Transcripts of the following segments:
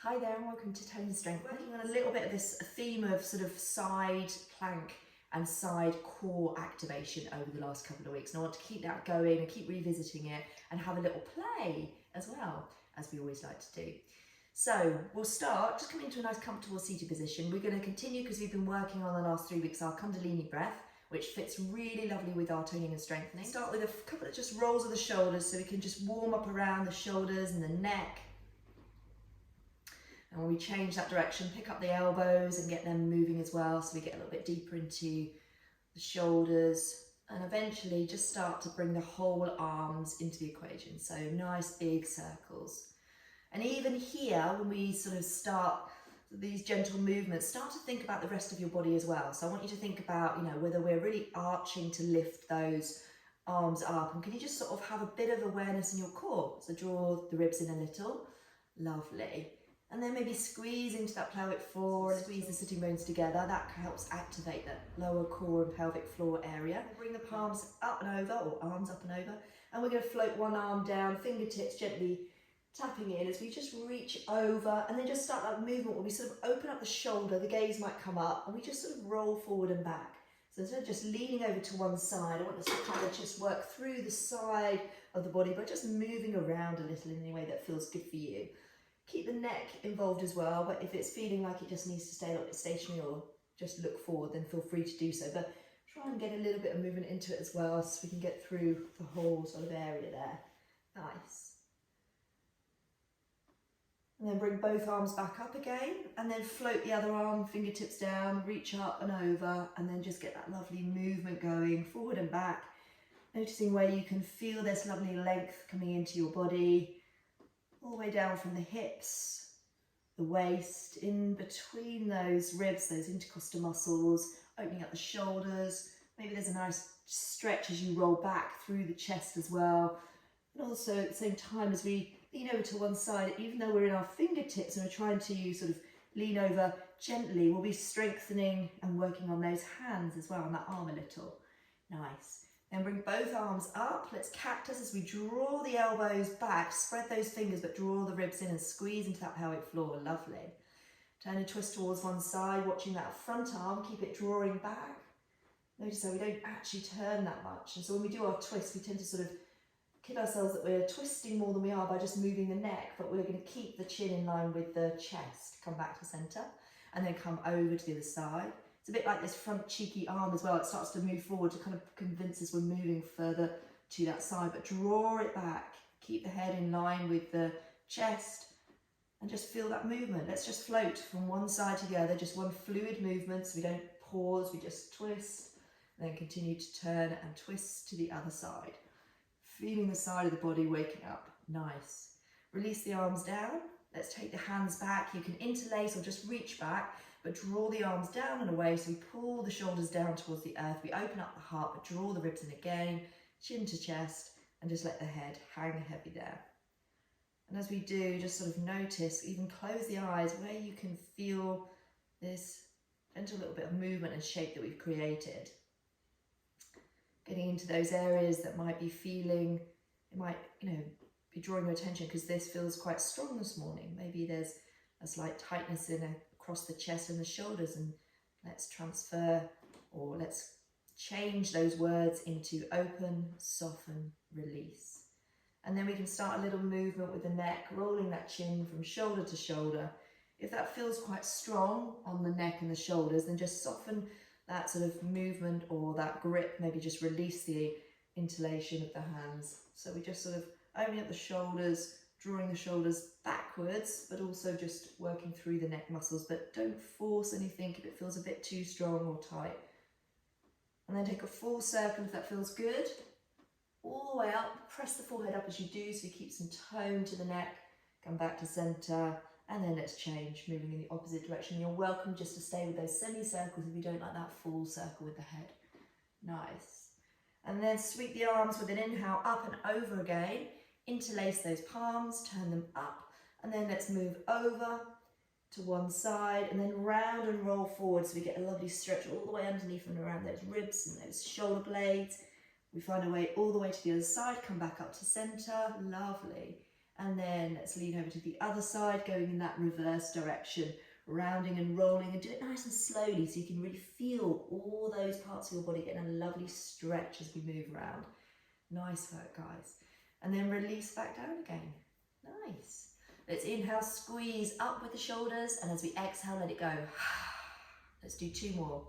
Hi there and welcome to Tone and Strength. Working on a little bit of this theme of sort of side plank and side core activation over the last couple of weeks. And I want to keep that going and keep revisiting it and have a little play as well, as we always like to do. So we'll start, just come into a nice comfortable seated position. We're going to continue because we've been working on the last 3 weeks our Kundalini breath, which fits really lovely with our toning and strengthening. Start with a couple of just rolls of the shoulders so we can just warm up around the shoulders and the neck. And when we change that direction, pick up the elbows and get them moving as well, so we get a little bit deeper into the shoulders, and eventually just start to bring the whole arms into the equation. So nice big circles. And even here, when we sort of start these gentle movements, start to think about the rest of your body as well. So I want you to think about, whether we're really arching to lift those arms up, and can you just sort of have a bit of awareness in your core? So draw the ribs in a little, lovely. And then maybe squeeze into that pelvic floor, squeeze the sitting bones together. That helps activate that lower core and pelvic floor area. Bring the palms up and over, or arms up and over. And we're going to float one arm down, fingertips gently tapping in as we just reach over, and then just start that movement where we sort of open up the shoulder, the gaze might come up, and we just sort of roll forward and back. So instead of just leaning over to one side, I want us to kind of just work through the side of the body by just moving around a little in any way that feels good for you. Keep the neck involved as well, but if it's feeling like it just needs to stay a little bit stationary or just look forward, then feel free to do so. But try and get a little bit of movement into it as well, so we can get through the whole sort of area there. Nice. And then bring both arms back up again, and then float the other arm, fingertips down, reach up and over, and then just get that lovely movement going, forward and back. Noticing where you can feel this lovely length coming into your body, all the way down from the hips, the waist, in between those ribs, those intercostal muscles, opening up the shoulders. Maybe there's a nice stretch as you roll back through the chest as well. And also at the same time as we lean over to one side, even though we're in our fingertips and we're trying to sort of lean over gently, we'll be strengthening and working on those hands as well, and that arm a little. Nice. Then bring both arms up. Let's cactus as we draw the elbows back, spread those fingers, but draw the ribs in and squeeze into that pelvic floor. Lovely. Turn and twist towards one side, watching that front arm, keep it drawing back. Notice how we don't actually turn that much. And so when we do our twist, we tend to sort of kid ourselves that we're twisting more than we are by just moving the neck, but we're going to keep the chin in line with the chest. Come back to center and then come over to the other side. It's a bit like this front cheeky arm as well. It starts to move forward to kind of convince us we're moving further to that side, but draw it back. Keep the head in line with the chest and just feel that movement. Let's just float from one side to the other, just one fluid movement, so we don't pause, we just twist, and then continue to turn and twist to the other side. Feeling the side of the body waking up. Nice. Release the arms down. Let's take the hands back. You can interlace or just reach back, but draw the arms down and away, so we pull the shoulders down towards the earth. We open up the heart, but draw the ribs in again, chin to chest, and just let the head hang heavy there. And as we do, just sort of notice, even close the eyes, where you can feel this gentle little bit of movement and shape that we've created. Getting into those areas that might be feeling, it might, be drawing your attention because this feels quite strong this morning. Maybe there's a slight tightness across the chest and the shoulders, and let's transfer, or let's change those words into open, soften, release. And then we can start a little movement with the neck, rolling that chin from shoulder to shoulder. If that feels quite strong on the neck and the shoulders, then just soften that sort of movement or that grip. Maybe just release the interlation of the hands. So we just sort of opening up the shoulders, drawing the shoulders backwards, but also just working through the neck muscles. But don't force anything if it feels a bit too strong or tight. And then take a full circle if that feels good. All the way up, press the forehead up as you do, so you keep some tone to the neck. Come back to center, and then let's change, moving in the opposite direction. You're welcome just to stay with those semicircles if you don't like that full circle with the head. Nice. And then sweep the arms with an inhale up and over again. Interlace those palms, turn them up, and then let's move over to one side and then round and roll forward, so we get a lovely stretch all the way underneath and around those ribs and those shoulder blades. We find a way all the way to the other side, come back up to center, lovely. And then let's lean over to the other side, going in that reverse direction, rounding and rolling, and do it nice and slowly so you can really feel all those parts of your body getting a lovely stretch as we move around. Nice work, guys. And then release back down again. Nice. Let's inhale, squeeze up with the shoulders, and as we exhale, let it go. Let's do 2 more.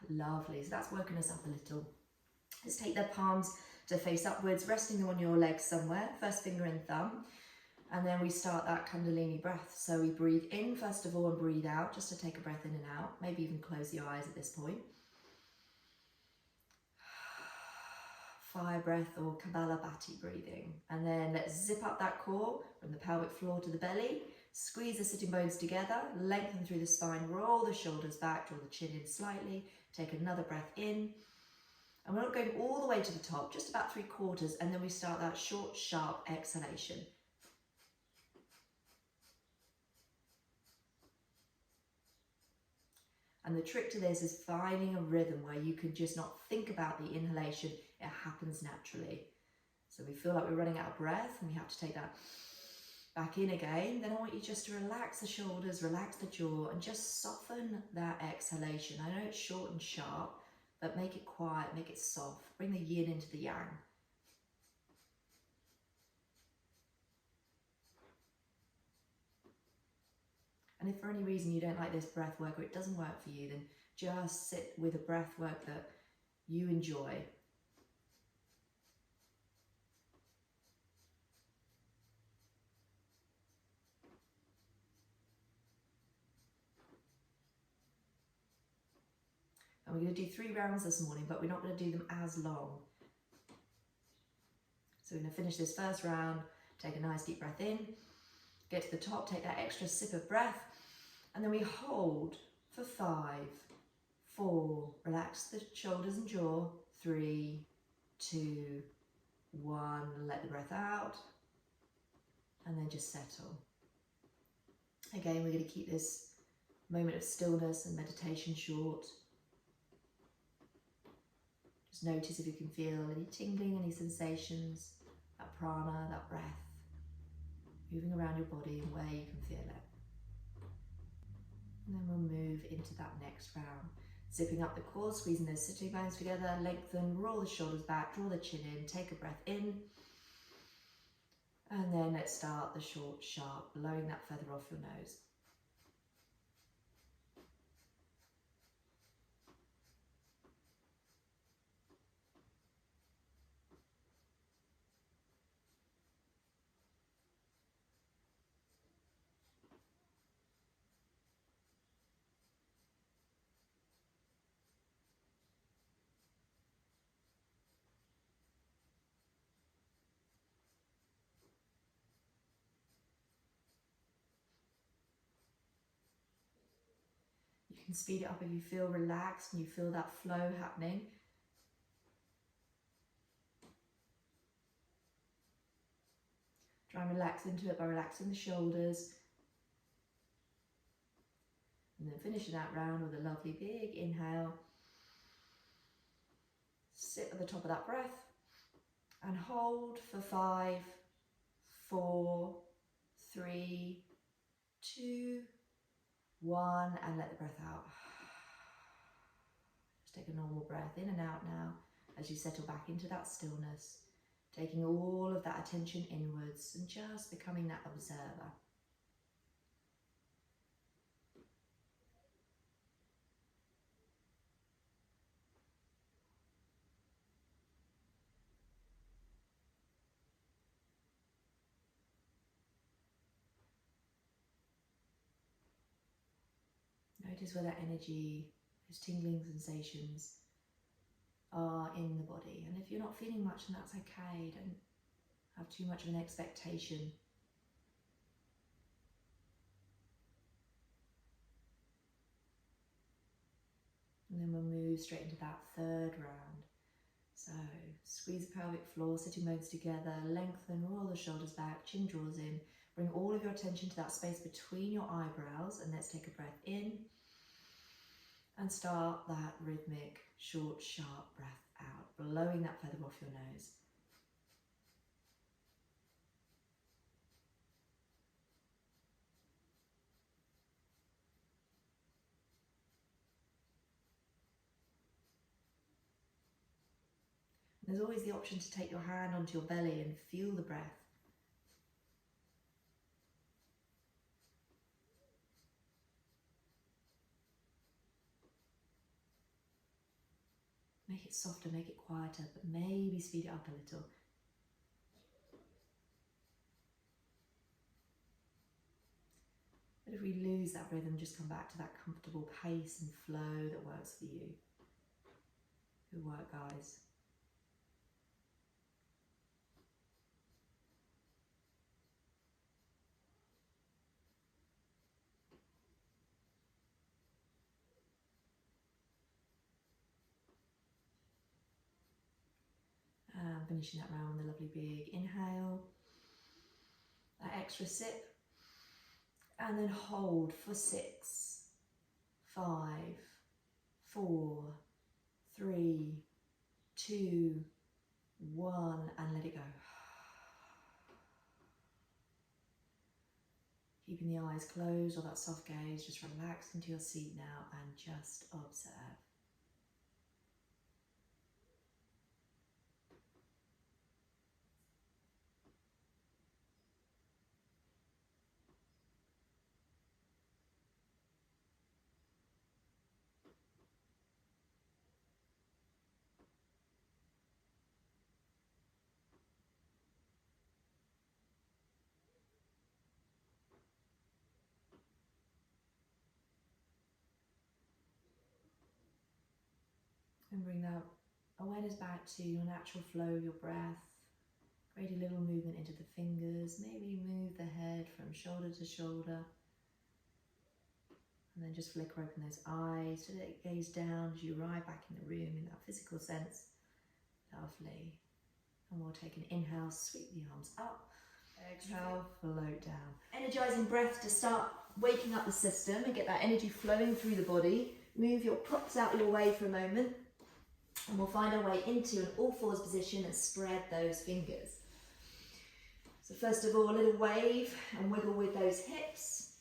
Lovely. So that's woken us up a little. Let's take the palms to face upwards, resting them on your legs somewhere, first finger and thumb. And then we start that Kundalini breath. So we breathe in first of all and breathe out, just to take a breath in and out. Maybe even close your eyes at this point. Fire breath or Kapalbhati breathing. And then let's zip up that core from the pelvic floor to the belly. Squeeze the sitting bones together, lengthen through the spine, roll the shoulders back, draw the chin in slightly. Take another breath in. And we're not going all the way to the top, just about 3/4. And then we start that short, sharp exhalation. And the trick to this is finding a rhythm where you can just not think about the inhalation, it happens naturally. So we feel like we're running out of breath and we have to take that back in again. Then I want you just to relax the shoulders, relax the jaw, and just soften that exhalation. I know it's short and sharp, but make it quiet, make it soft. Bring the yin into the yang. And if for any reason you don't like this breath work or it doesn't work for you, then just sit with a breath work that you enjoy. And we're going to do 3 rounds this morning, but we're not going to do them as long. So we're going to finish this first round, take a nice deep breath in, get to the top, take that extra sip of breath, and then we hold for 5, 4, relax the shoulders and jaw, 3, 2, 1, let the breath out, and then just settle. Again, we're going to keep this moment of stillness and meditation short. Just notice if you can feel any tingling, any sensations, that prana, that breath, moving around your body and where you can feel it. And then we'll move into that next round. Zipping up the core, squeezing those sitting bones together, lengthen, roll the shoulders back, draw the chin in, take a breath in. And then let's start the short, sharp, blowing that feather off your nose. You can speed it up if you feel relaxed and you feel that flow happening. Try and relax into it by relaxing the shoulders. And then finishing that round with a lovely big inhale. Sit at the top of that breath and hold for 5, 4, 3, 2, 1, and let the breath out. Just take a normal breath in and out now as you settle back into that stillness, taking all of that attention inwards and just becoming that observer. Notice where that energy, those tingling sensations are in the body. And if you're not feeling much, then that's okay. Don't have too much of an expectation. And then we'll move straight into that 3rd round. So squeeze the pelvic floor, sitting bones together, lengthen, roll the shoulders back, chin draws in. Bring all of your attention to that space between your eyebrows, and let's take a breath in. And start that rhythmic, short, sharp breath out, blowing that feather off your nose. There's always the option to take your hand onto your belly and feel the breath. Make it softer, make it quieter, but maybe speed it up a little. But if we lose that rhythm, just come back to that comfortable pace and flow that works for you. Good work, guys. Finishing that round with a lovely big inhale, that extra sip, and then hold for 6, 5, 4, 3, 2, 1, and let it go. Keeping the eyes closed or that soft gaze, just relax into your seat now and just observe. And bring that awareness back to your natural flow of your breath. Create a little movement into the fingers. Maybe move the head from shoulder to shoulder. And then just flicker open those eyes so that it gaze down as you arrive back in the room in that physical sense. Lovely. And we'll take an inhale, sweep the arms up. Exhale, float down. Energizing breath to start waking up the system and get that energy flowing through the body. Move your props out of your way for a moment. And we'll find our way into an all fours position and spread those fingers. So first of all, a little wave and wiggle with those hips.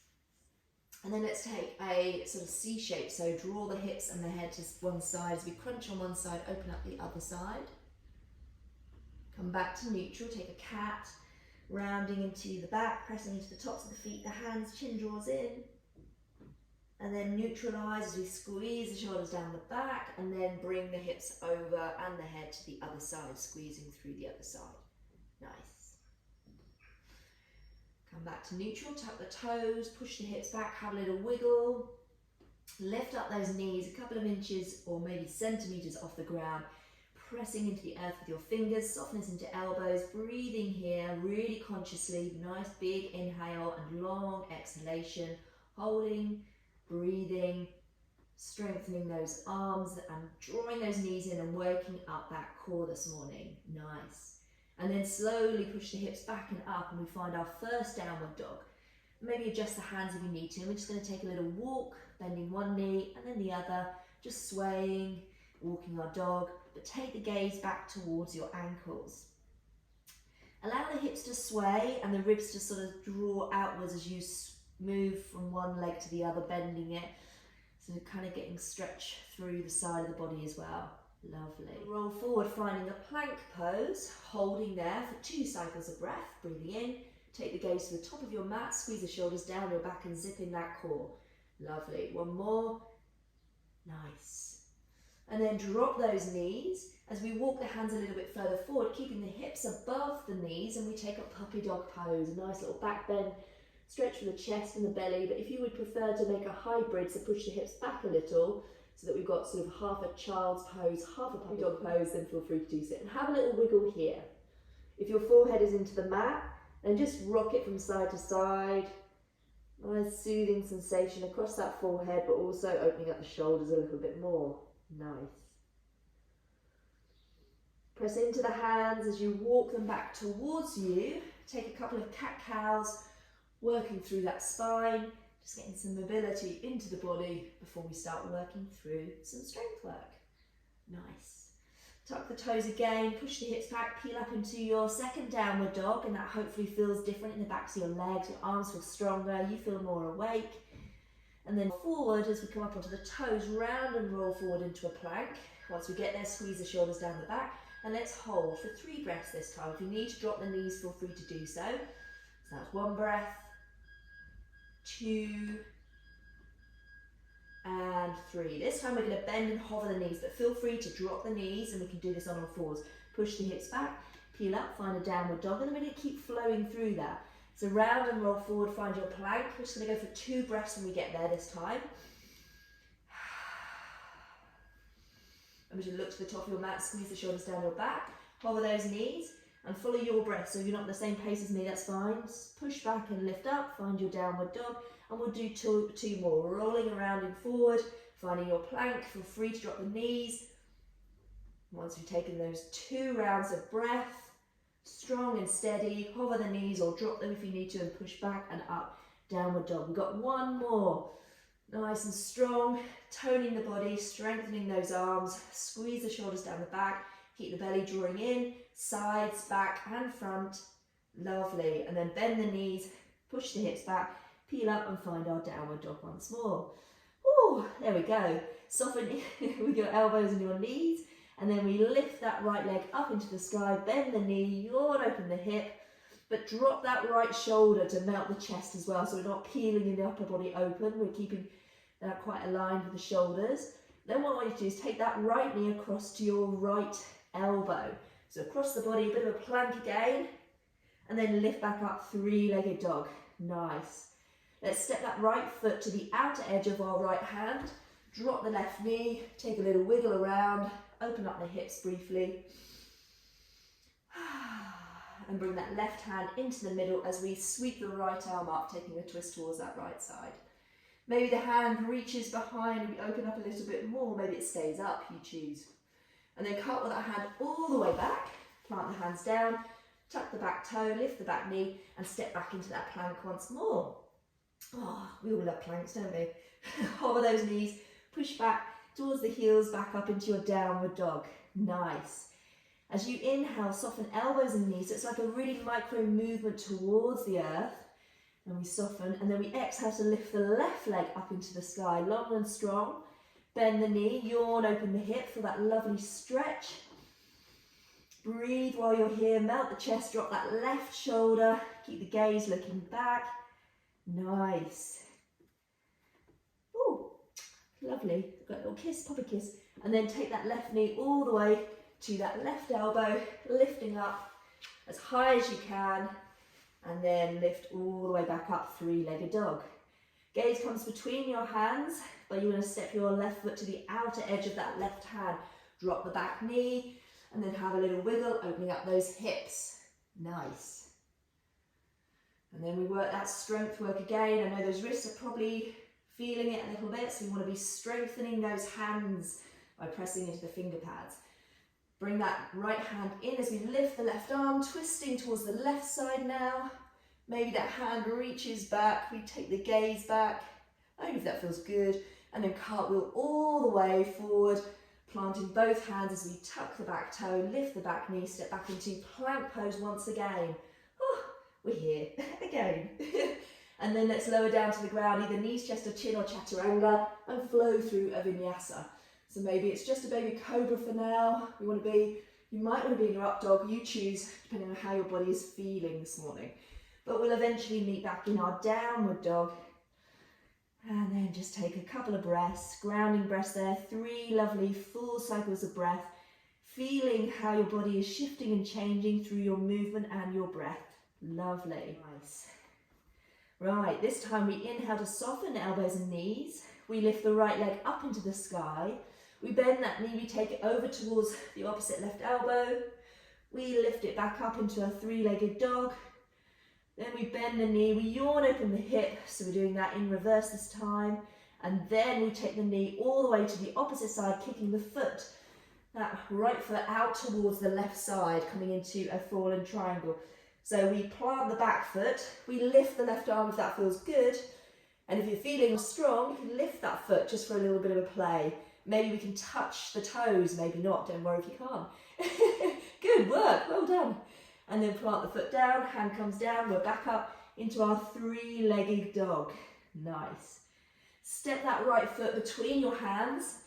And then let's take a sort of C shape. So draw the hips and the head to one side. As we crunch on one side, open up the other side. Come back to neutral, take a cat, rounding into the back, pressing into the tops of the feet, the hands, chin draws in. And then neutralise as we squeeze the shoulders down the back and then bring the hips over and the head to the other side, squeezing through the other side. Nice. Come back to neutral, tuck the toes, push the hips back, have a little wiggle. Lift up those knees a couple of inches or maybe centimetres off the ground, pressing into the earth with your fingers, softness into elbows, breathing here really consciously, nice big inhale and long exhalation, holding, breathing, strengthening those arms and drawing those knees in and working up that core this morning. Nice. And then slowly push the hips back and up and we find our first downward dog. Maybe adjust the hands if you need to. We're just going to take a little walk, bending one knee and then the other, just swaying, walking our dog, but take the gaze back towards your ankles. Allow the hips to sway and the ribs to sort of draw outwards as you move from one leg to the other, bending it. So kind of getting stretch through the side of the body as well. Lovely. Roll forward, finding a plank pose, holding there for 2 cycles of breath, breathing in. Take the gaze to the top of your mat, squeeze the shoulders down your back and zip in that core. Lovely. One more. Nice. And then drop those knees as we walk the hands a little bit further forward, keeping the hips above the knees, and we take a puppy dog pose, a nice little back bend, stretch for the chest and the belly. But if you would prefer to make a hybrid, so push the hips back a little so that we've got sort of half a child's pose, half a puppy dog pose, then feel free to do so. And have a little wiggle here. If your forehead is into the mat, then just rock it from side to side. Nice soothing sensation across that forehead, but also opening up the shoulders a little bit more. Nice. Press into the hands as you walk them back towards you. Take a couple of cat-cows, working through that spine. Just getting some mobility into the body before we start working through some strength work. Nice. Tuck the toes again, push the hips back, peel up into your second downward dog, and that hopefully feels different in the backs of your legs, your arms feel stronger, you feel more awake. And then forward as we come up onto the toes, round and roll forward into a plank. Once we get there, squeeze the shoulders down the back, and let's hold for 3 breaths this time. If you need to drop the knees, feel free to do so. So that's 1 breath, 2, and 3. This time we're going to bend and hover the knees, but feel free to drop the knees, and we can do this on all fours. Push the hips back, peel up, find a downward dog, and then we're going to keep flowing through that. So round and roll forward, find your plank. We're just going to go for 2 breaths when we get there this time. And we should look to the top of your mat, squeeze the shoulders down your back, hover those knees, and follow your breath. So if you're not at the same pace as me, that's fine. Just push back and lift up, find your downward dog, and we'll do two more. Rolling around and forward, finding your plank. Feel free to drop the knees. Once we've taken those 2 rounds of breath, strong and steady, hover the knees or drop them if you need to, and push back and up, downward dog. We've got 1 more. Nice and strong, toning the body, strengthening those arms, squeeze the shoulders down the back, keep the belly drawing in, sides, back and front. Lovely. And then bend the knees, push the hips back, peel up and find our downward dog once more. Ooh, there we go. Soften with your elbows and your knees, and then we lift that right leg up into the sky, bend the knee, yawn open the hip, but drop that right shoulder to melt the chest as well, so we're not peeling the upper body open, we're keeping that quite aligned with the shoulders. Then what I want you to do is take that right knee across to your right elbow. So across the body, a bit of a plank again, and then lift back up, 3-legged dog. Nice. Let's step that right foot to the outer edge of our right hand, drop the left knee, take a little wiggle around, open up the hips briefly, and bring that left hand into the middle as we sweep the right arm up, taking a twist towards that right side. Maybe the hand reaches behind and we open up a little bit more, maybe it stays up, you choose. And then cartwheel that hand all the way back, plant the hands down, tuck the back toe, lift the back knee, and step back into that plank once more. Oh, we all love planks, don't we? Hover those knees, push back towards the heels, back up into your downward dog. Nice. As you inhale, soften elbows and knees. So it's like a really micro movement towards the earth. And we soften, and then we exhale to lift the left leg up into the sky, long and strong. Bend the knee, yawn open the hip for that lovely stretch. Breathe while you're here, melt the chest, drop that left shoulder, keep the gaze looking back. Nice. Oh, lovely. Got a little kiss, pop a kiss. And then take that left knee all the way to that left elbow, lifting up as high as you can, and then lift all the way back up, 3-legged dog. Gaze comes between your hands, but you're going to step your left foot to the outer edge of that left hand. Drop the back knee, and then have a little wiggle, opening up those hips. Nice. And then we work that strength work again. I know those wrists are probably feeling it a little bit, so we want to be strengthening those hands by pressing into the finger pads. Bring that right hand in as we lift the left arm, twisting towards the left side now. Maybe that hand reaches back, we take the gaze back, only if that feels good, and then cartwheel all the way forward, planting both hands as we tuck the back toe, lift the back knee, step back into plank pose once again. Oh, we're here again. And then let's lower down to the ground, either knees, chest or chin or chaturanga, and flow through a vinyasa. So maybe it's just a baby cobra for now. You might want to be in your up dog, you choose, depending on how your body is feeling this morning. But we'll eventually meet back in our downward dog. And then just take a couple of breaths, grounding breaths there, 3 lovely full cycles of breath, feeling how your body is shifting and changing through your movement and your breath. Lovely. Nice. Right, this time we inhale to soften elbows and knees. We lift the right leg up into the sky. We bend that knee, we take it over towards the opposite left elbow. We lift it back up into a 3-legged dog. Then we bend the knee, we yawn open the hip, so we're doing that in reverse this time. And then we take the knee all the way to the opposite side, kicking the foot, that right foot out towards the left side, coming into a fallen triangle. So we plant the back foot, we lift the left arm if that feels good, And if you're feeling strong, you can lift that foot just for a little bit of a play. Maybe we can touch the toes, maybe not, don't worry if you can't. Good work, well done. And then plant the foot down, hand comes down, we're back up into our three-legged dog. Nice. Step that right foot between your hands,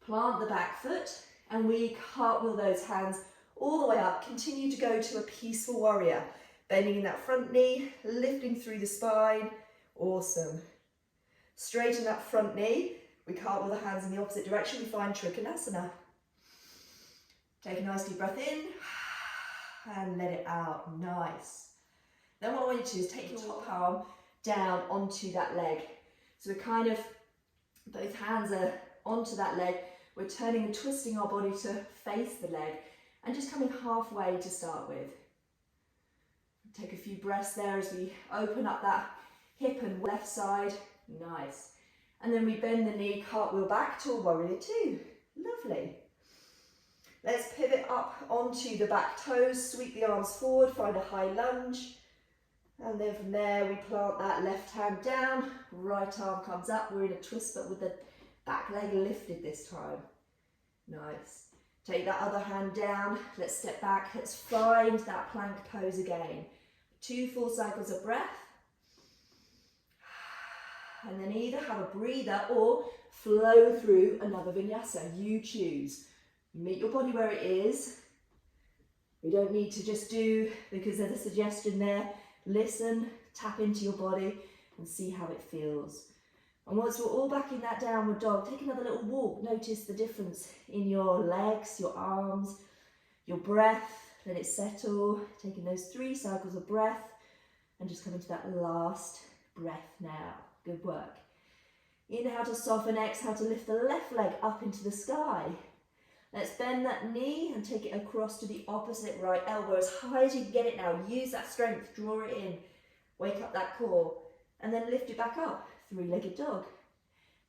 plant the back foot, and we cartwheel those hands all the way up. Continue to go to a peaceful warrior. Bending in that front knee, lifting through the spine. Awesome. Straighten that front knee. We cartwheel the hands in the opposite direction. We find Trikonasana. Take a nice deep breath in and let it out. Nice. Then what I want you to do is take your top arm down onto that leg. So we're kind of, both hands are onto that leg. We're turning and twisting our body to face the leg and just coming halfway to start with. Take a few breaths there as we open up that hip and left side. Nice. And then we bend the knee, cartwheel back to a warrior two. Lovely. Let's pivot up onto the back toes, sweep the arms forward, find a high lunge. And then from there we plant that left hand down, right arm comes up. We're in a twist but with the back leg lifted this time. Nice. Take that other hand down, let's step back, let's find that plank pose again. 2 full cycles of breath. And then either have a breather or flow through another vinyasa, you choose. Meet your body where it is. We don't need to just do, because there's a suggestion there, listen, tap into your body and see how it feels. And once we're all back in that downward dog, take another little walk. Notice the difference in your legs, your arms, your breath. Let it settle. Taking those 3 cycles of breath and just come into that last breath now. Good work. Inhale to soften, exhale to lift the left leg up into the sky. Let's bend that knee and take it across to the opposite right elbow as high as you can get it now. Use that strength, draw it in, wake up that core, and then lift it back up. 3-legged dog.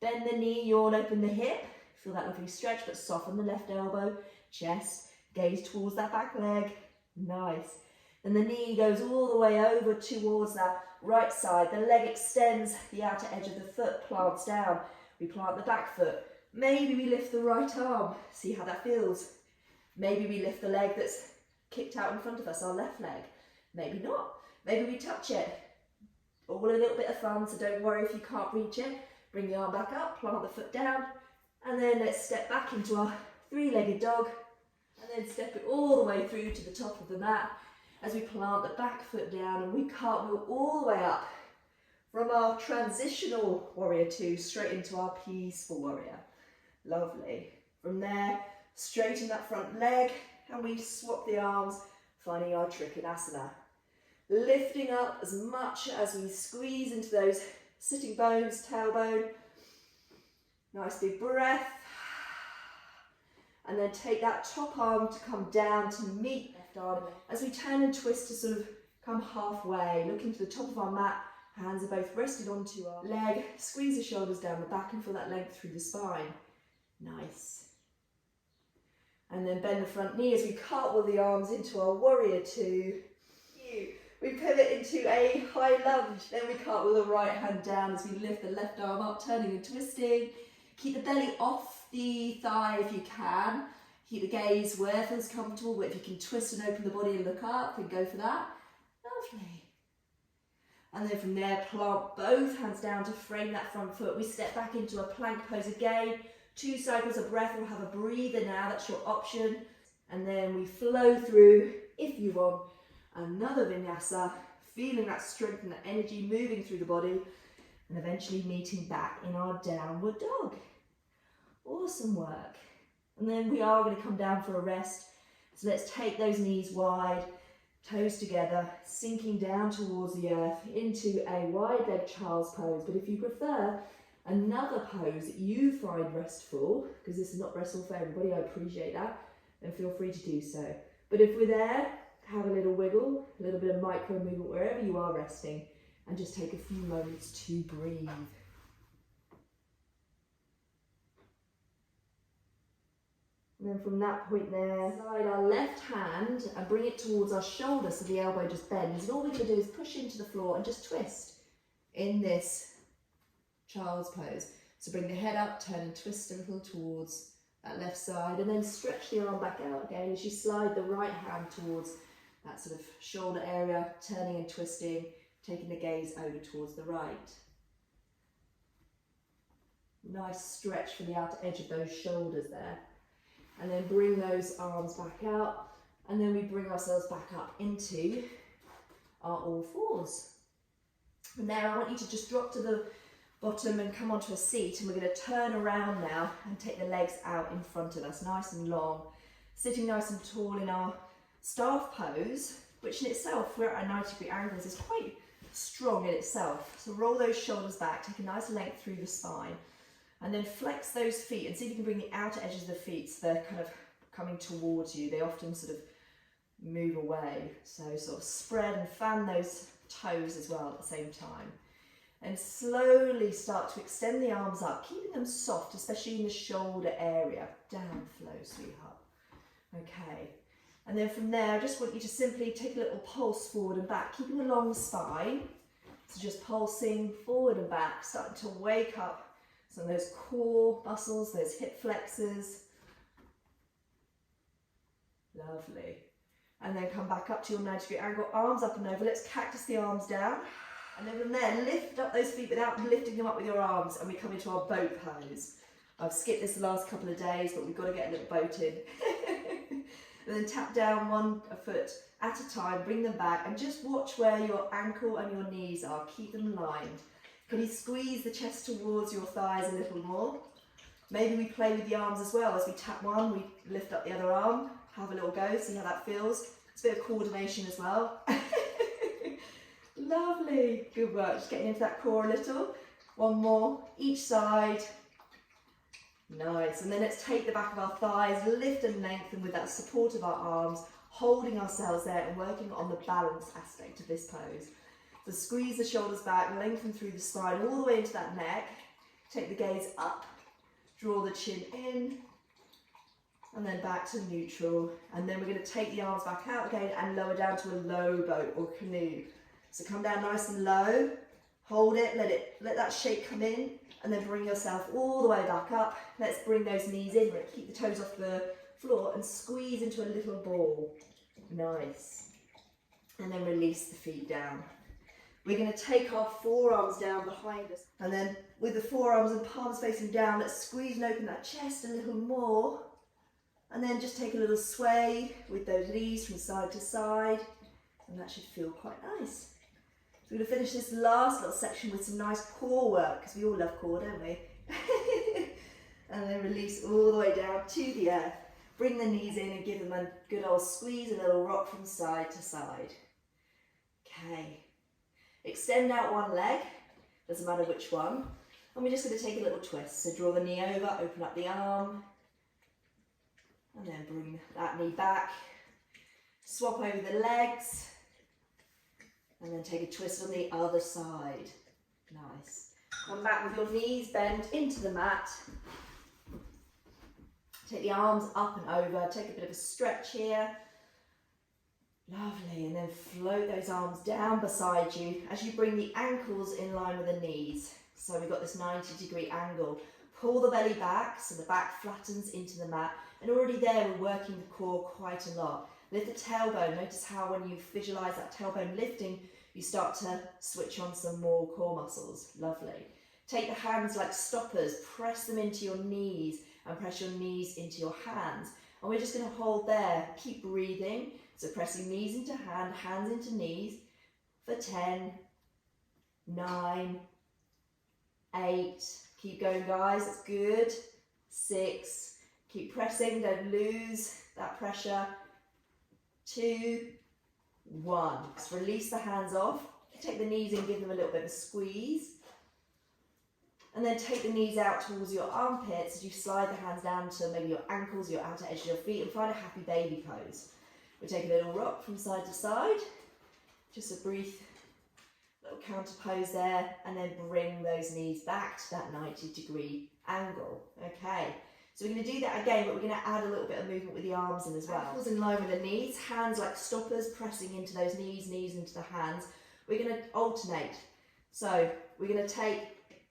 Bend the knee, yawn, open the hip. Feel that lovely stretch, but soften the left elbow, chest, gaze towards that back leg. Nice. Then the knee goes all the way over towards that right side. The leg extends, the outer edge of the foot plants down. We plant the back foot. Maybe we lift the right arm. See how that feels. Maybe we lift the leg that's kicked out in front of us, our left leg. Maybe not. Maybe we touch it. All a little bit of fun, so don't worry if you can't reach it. Bring the arm back up, plant the foot down, and then let's step back into our 3-legged dog, and then step it all the way through to the top of the mat as we plant the back foot down and we cartwheel all the way up from our transitional warrior two straight into our peaceful warrior. Lovely. From there, straighten that front leg and we swap the arms, finding our Trikonasana. Lifting up as much as we squeeze into those sitting bones, tailbone. Nice big breath. And then take that top arm to come down to meet left arm as we turn and twist to sort of come halfway. Looking to the top of our mat, hands are both rested onto our leg. Squeeze the shoulders down the back and feel that length through the spine. Nice. And then bend the front knee as we cartwheel the arms into our warrior two. We pivot into a high lunge, then we cartwheel the right hand down as we lift the left arm up, turning and twisting. Keep the belly off the thigh if you can. Keep the gaze where it feels comfortable, but if you can twist and open the body and look up, then go for that. Lovely. And then from there, plant both hands down to frame that front foot. We step back into a plank pose again. 2 cycles of breath. We'll have a breather now, that's your option. And then we flow through, if you want, another vinyasa, feeling that strength and that energy moving through the body, and eventually meeting back in our downward dog. Awesome work. And then we are going to come down for a rest. So let's take those knees wide, toes together, sinking down towards the earth into a wide leg child's pose. But if you prefer another pose that you find restful, because this is not restful for everybody, I appreciate that, then feel free to do so. But if we're there, have a little wiggle, a little bit of micro movement wherever you are resting, and just take a few moments to breathe. And then from that point there, slide our left hand and bring it towards our shoulder so the elbow just bends. And all we're going to do is push into the floor and just twist in this child's pose. So bring the head up, turn and twist a little towards that left side, and then stretch the arm back out again as you slide the right hand towards that sort of shoulder area, turning and twisting, taking the gaze over towards the right. Nice stretch for the outer edge of those shoulders there. And then bring those arms back out, and then we bring ourselves back up into our all fours. And now I want you to just drop to the bottom and come onto a seat, and we're going to turn around now and take the legs out in front of us, nice and long, sitting nice and tall in our staff pose, which in itself, we're at a 90-degree angle, is quite strong in itself. So roll those shoulders back, take a nice length through the spine, and then flex those feet and see if you can bring the outer edges of the feet so they're kind of coming towards you. They often sort of move away. So sort of spread and fan those toes as well at the same time. And slowly start to extend the arms up, keeping them soft, especially in the shoulder area. Down flow, sweetheart. Okay. And then from there, I just want you to simply take a little pulse forward and back, keeping a long spine. So just pulsing forward and back, starting to wake up some of those core muscles, those hip flexors. Lovely. And then come back up to your 90-degree angle, arms up and over. Let's cactus the arms down. And then from there, lift up those feet without lifting them up with your arms, and we come into our boat pose. I've skipped this the last couple of days, but we've got to get a little boat in. And then tap down one foot at a time, bring them back, and just watch where your ankle and your knees are. Keep them lined. Can you squeeze the chest towards your thighs a little more? Maybe we play with the arms as well. As we tap one, we lift up the other arm, have a little go, see how that feels. It's a bit of coordination as well. Lovely, good work. Just getting into that core a little. One more, each side. Nice, and then let's take the back of our thighs, lift and lengthen with that support of our arms, holding ourselves there and working on the balance aspect of this pose. So squeeze the shoulders back, lengthen through the spine, all the way into that neck. Take the gaze up, draw the chin in, and then back to neutral. And then we're going to take the arms back out again and lower down to a low boat or canoe. So come down nice and low, hold it, let that shape come in, and then bring yourself all the way back up. Let's bring those knees in, keep the toes off the floor and squeeze into a little ball. Nice. And then release the feet down. We're going to take our forearms down behind us, and then with the forearms and palms facing down, let's squeeze and open that chest a little more, and then just take a little sway with those knees from side to side, and that should feel quite nice. So we're going to finish this last little section with some nice core work, because we all love core, don't we? And then release all the way down to the earth. Bring the knees in and give them a good old squeeze, a little rock from side to side. Okay. Extend out one leg, doesn't matter which one. And we're just going to take a little twist. So draw the knee over, open up the arm, and then bring that knee back. Swap over the legs, and then take a twist on the other side. Nice. Come back with your knees bent into the mat. Take the arms up and over, take a bit of a stretch here. Lovely, and then float those arms down beside you as you bring the ankles in line with the knees. So we've got this 90-degree angle. Pull the belly back so the back flattens into the mat, and already there we're working the core quite a lot. Lift the tailbone. Notice how when you visualize that tailbone lifting, you start to switch on some more core muscles. Lovely. Take the hands like stoppers, press them into your knees and press your knees into your hands. And we're just going to hold there. Keep breathing. So pressing knees into hand, hands into knees for 10, 9, 8. Keep going, guys. That's good. 6. Keep pressing. Don't lose that pressure. 2, 1. Just release the hands off. Take the knees in, give them a little bit of a squeeze. And then take the knees out towards your armpits as you slide the hands down to maybe your ankles, your outer edge of your feet, and find a happy baby pose. We take a little rock from side to side. Just a brief little counter pose there, and then bring those knees back to that 90-degree angle. Okay. So we're going to do that again, but we're going to add a little bit of movement with the arms in as well. Ankles in line with the knees, hands like stoppers, pressing into those knees, knees into the hands. We're going to alternate. So we're going to take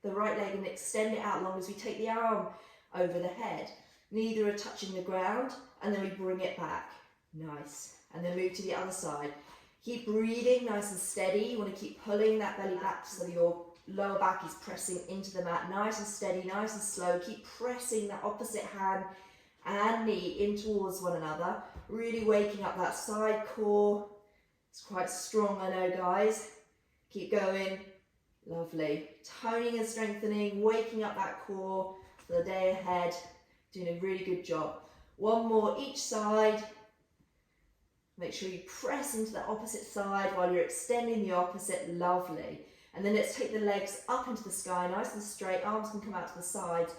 the right leg and extend it out long as we take the arm over the head. Neither are touching the ground, and then we bring it back. Nice. And then move to the other side. Keep breathing nice and steady. You want to keep pulling that belly back so that your lower back is pressing into the mat. Nice and steady, nice and slow. Keep pressing that opposite hand and knee in towards one another. Really waking up that side core. It's quite strong, I know, guys. Keep going. Lovely. Toning and strengthening, waking up that core for the day ahead. Doing a really good job. One more each side. Make sure you press into the opposite side while you're extending the opposite. Lovely. And then let's take the legs up into the sky, nice and straight. Arms can come out to the sides.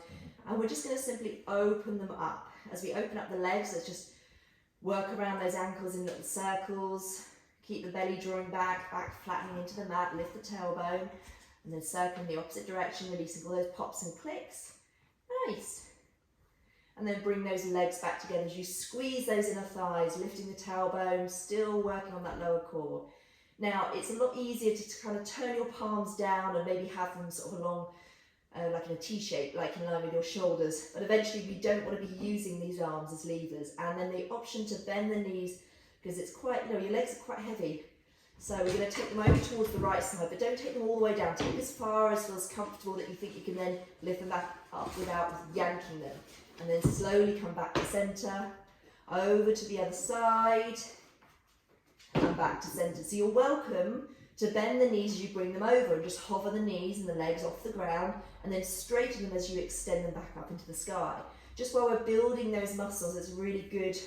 And we're just going to simply open them up. As we open up the legs, let's just work around those ankles in little circles. Keep the belly drawing back, back flattening into the mat. Lift the tailbone. And then circling the opposite direction, releasing all those pops and clicks. Nice. And then bring those legs back together as you squeeze those inner thighs, lifting the tailbone, still working on that lower core. Now, it's a lot easier to kind of turn your palms down and maybe have them sort of along, like in a T shape, like in line with your shoulders. But eventually we don't want to be using these arms as levers. And then the option to bend the knees, because it's quite, your legs are quite heavy. So we're going to take them over towards the right side, but don't take them all the way down. Take them as far as feels comfortable that you think you can then lift them back up without yanking them. And then slowly come back to centre, over to the other side, and back to centre. So you're welcome to bend the knees as you bring them over and just hover the knees and the legs off the ground and then straighten them as you extend them back up into the sky. Just while we're building those muscles, it's a really good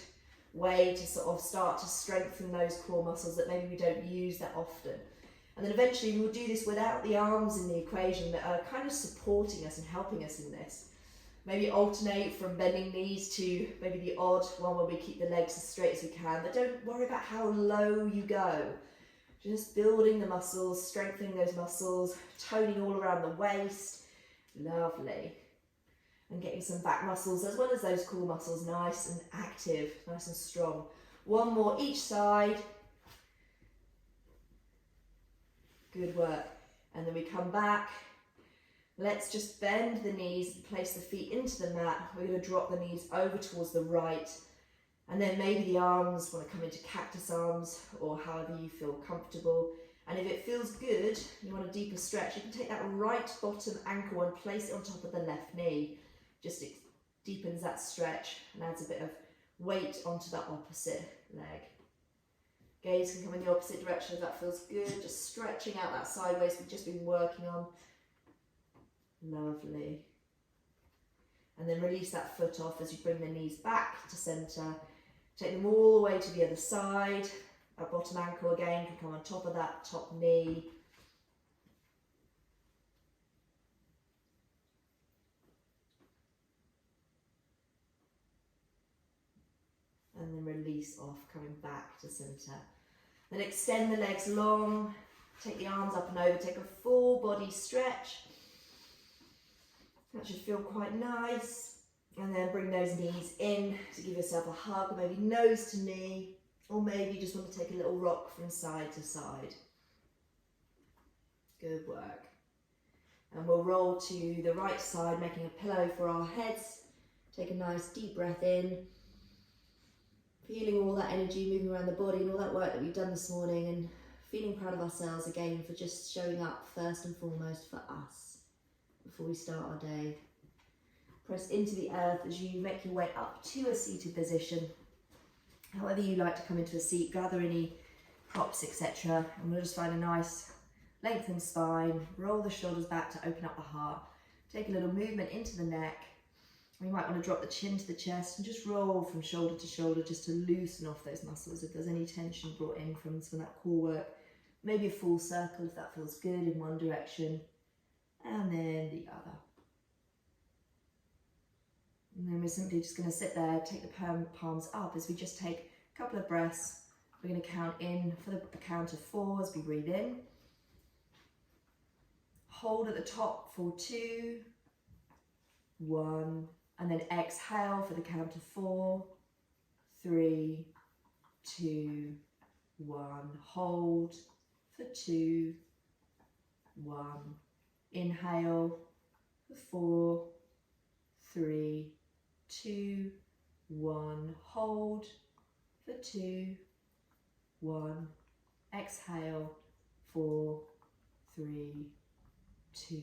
way to sort of start to strengthen those core muscles that maybe we don't use that often. And then eventually we'll do this without the arms in the equation that are kind of supporting us and helping us in this. Maybe alternate from bending knees to maybe the odd one where we keep the legs as straight as we can, but don't worry about how low you go. Just building the muscles, strengthening those muscles, toning all around the waist. Lovely. And getting some back muscles as well as those core muscles nice and active, nice and strong. One more each side. Good work. And then we come back. Let's just bend the knees and place the feet into the mat. We're going to drop the knees over towards the right. And then maybe the arms want to come into cactus arms or however you feel comfortable. And if it feels good, you want a deeper stretch, you can take that right bottom ankle and place it on top of the left knee. Just it deepens that stretch and adds a bit of weight onto that opposite leg. Gaze can come in the opposite direction if that feels good. Just stretching out that side waist we've just been working on. Lovely. And then release that foot off as you bring the knees back to centre. Take them all the way to the other side. That bottom ankle again can come on top of that top knee. And then release off, coming back to centre. Then extend the legs long. Take the arms up and over. Take a full body stretch. That should feel quite nice. And then bring those knees in to give yourself a hug, maybe nose to knee, or maybe you just want to take a little rock from side to side. Good work. And we'll roll to the right side, making a pillow for our heads. Take a nice deep breath in. Feeling all that energy moving around the body and all that work that we've done this morning, and feeling proud of ourselves again for just showing up first and foremost for us before we start our day. Press into the earth as you make your way up to a seated position. However you like to come into a seat, gather any props, etc. And we'll just find a nice lengthened spine, roll the shoulders back to open up the heart. Take a little movement into the neck. You might want to drop the chin to the chest and just roll from shoulder to shoulder just to loosen off those muscles if there's any tension brought in from some of that core work. Maybe a full circle if that feels good in one direction, and then the other. And then we're simply just going to sit there, take the palms up as we just take a couple of breaths. We're going to count in for the count of 4 as we breathe in. Hold at the top for 2, 1, and then exhale for the count of 4, 3, 2, 1. Hold for 2, 1. Inhale for 4, 3, 2, 1. Hold for 2, 1. Exhale, 4, 3, 2,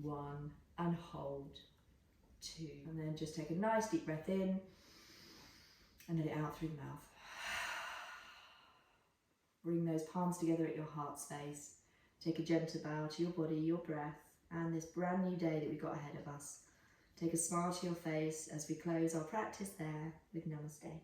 1. And hold, 2. And then just take a nice deep breath in and let it out through the mouth. Bring those palms together at your heart space. Take a gentle bow to your body, your breath, and this brand new day that we've got ahead of us. Take a smile to your face as we close our practice there with Namaste.